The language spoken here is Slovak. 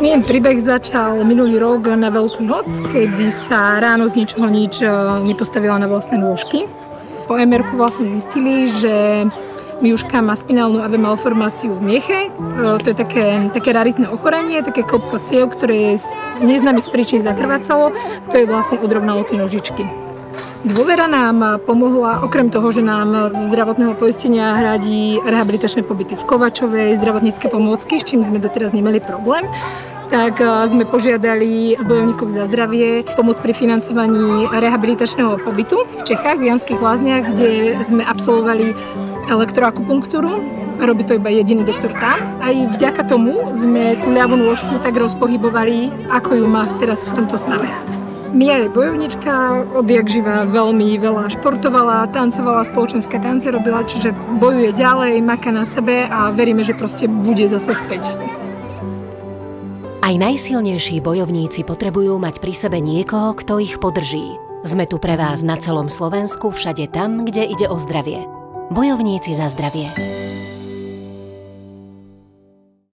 Mien príbeh začal minulý rok na Veľkú noc, kedy sa ráno z ničoho nič nepostavila na vlastné nôžky. Po MR-ku vlastne zistili, že Miuška má spinálnu AV malformáciu v mieche. To je také raritné ochorenie, také klopko ciev, ktoré z neznámych príčin zakrvácalo. To je vlastne odrovnalo tie nožičky. Dôvera nám pomohla, okrem toho, že nám zo zdravotného poistenia hradí rehabilitačné pobyty v Kovačovej, zdravotnícke pomôcky, s čím sme doteraz nemali problém, tak sme požiadali bojovníkov za zdravie pomoc pri financovaní rehabilitačného pobytu v Čechách, v Janských Lázniach, kde sme absolvovali elektroakupunktúru. Robí to iba jediný doktor tam. Aj vďaka tomu sme tú ľavú nôžku tak rozpohybovali, ako ju má teraz v tomto stave. Mia je bojovnička, odjak živa veľmi veľa športovala, tancovala, spoločenské tance robila, čiže bojuje ďalej, maká na sebe a veríme, že proste bude zase späť. Aj najsilnejší bojovníci potrebujú mať pri sebe niekoho, kto ich podrží. Sme tu pre vás na celom Slovensku, všade tam, kde ide o zdravie. Bojovníci za zdravie.